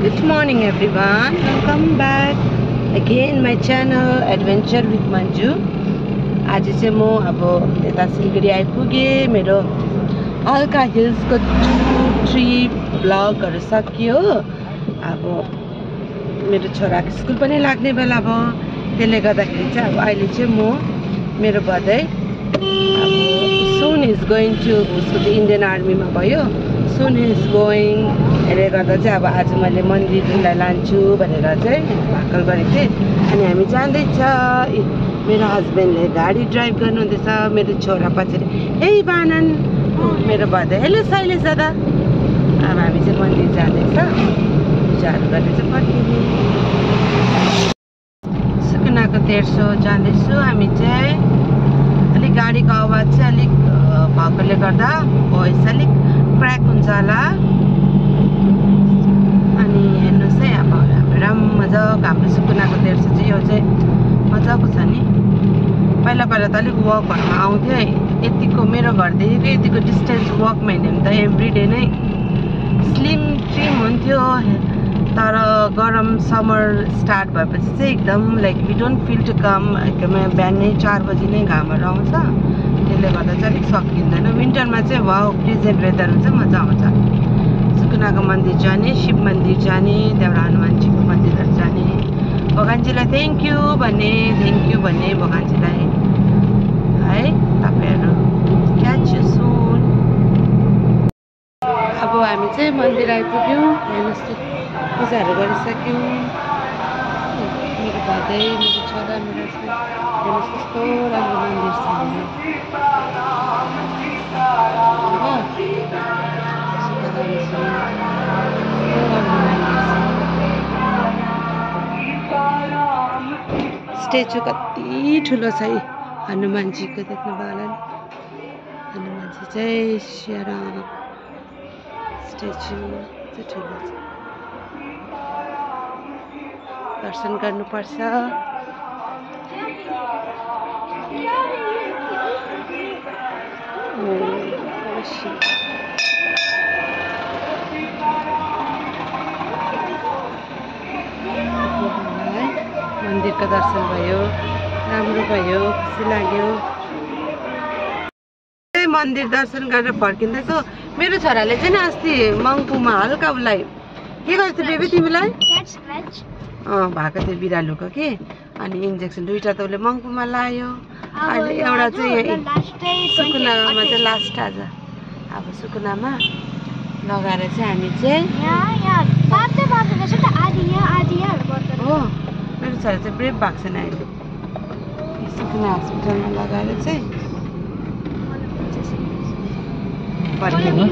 Good morning everyone, welcome back again my channel Adventure with Manju. आज चाहिँ म अब यता सिलगढी आइपुगे। मेरो अल्का हिल्सको ट्रिप ब्लगहरु सकियो। अब मेरो छोराको स्कुल पनि लाग्ने बेला भयो, त्यसले गर्दाखेरि चाहिँ अब अहिले चाहिँ म मेरो बर्थडे अब soon is going to उसको इन्डियन आर्मीमा भयो, soon is going यसले गर्दा चाहिँ अब आज मैले मन्दिरलाई लान्छु भनेर चाहिँ भाकल गरेको थिएँ। अनि हामी जाँदैछ। मेरो हस्बेन्डले गाडी ड्राइभ गर्नुहुँदैछ, मेरो छोरा पछाडि हे बानन मेरो बर्थडे। हेलो शैलेश दादा। अब हामी चाहिँ मन्दिर जाँदैछ, पूजाहरू गर्ने चाहिँ फर्किने। सुकुनाको तेर्सो जाँदैछु हामी चाहिँ। अलिक गाडीको आवाज चाहिँ अलिक भएकोले गर्दा भोइस अलिक क्र्याक हुन्छ होला। अनि हेर्नुहोस् है, अब हाम्रो मजाको हाम्रो सुकुनाको तेर्सो चाहिँ यो चाहिँ मजाको छ नि। पहिला पहिला त अलिक वकहरूमा आउँथ्यो है, यतिको मेरो घरदेखि यतिको डिस्टेन्स वकमा हिँड्यो भने त एभ्रिडे नै स्लिम ट्रिम हुन्थ्यो। तर गरम समर स्टार्ट भएपछि चाहिँ एकदम like we don't feel to come. एकदमै बिहानै 4 बजी नै घामहरू आउँछ, त्यसले गर्दा चाहिँ अलिक सकिँदैन। विन्टरमा चाहिँ वाउ प्लिजेन्ट वेदर हुन्छ, मजा आउँछ। सुकुनाको मन्दिर जाने, शिव मन्दिर जाने, त्यहाँबाट हनुमानजीको मन्दिरहरू जाने। भगवानजीलाई थ्याङ्क यू भने भगवानजीलाई है। तपाईँहरू क्याच यु सुन। अब हामी चाहिँ मन्दिर आइपुग्यौँ। हेर्नुहोस् पूजाहरू गरिसक्यौँ। मेरो भाइ, मेरो छोरा, मेरो हस्बेन्ड, हेर्नुहोस् कस्तो राम्रो मन्दिर छ। स्ट्याचु कति ठुलो छ है हनुमानजीको, देख्नुभयो होला नि। हनुमानजी चाहिँ सियाराम स्ट्याचु चाहिँ ठुलो छ, दर्शन गर्नुपर्छ। मन्दिरको दर्शन भयो, राम्रो भयो, खुसी लाग्यो। मन्दिर दर्शन गरेर फर्किँदैछु। मेरो छोराले चाहिँ नि अस्ति मङ्पुमा हल्का उसलाई के गर्छ बेबी तिमीलाई भएको थियो बिरालुको के, अनि इन्जेक्सन 2टा त उसले मङ्पुमा लायो। अहिले एउटा चाहिँ सुकुनामा चाहिँ लास्ट आज। अब सुकुनामा लगाएर चाहिँ हामी चाहिँ हो। मेरो छोरा चाहिँ ब्रेभ भएको छैन अहिले। सुकुना हस्पिटलमा लगाएर चाहिँ फर्किनु।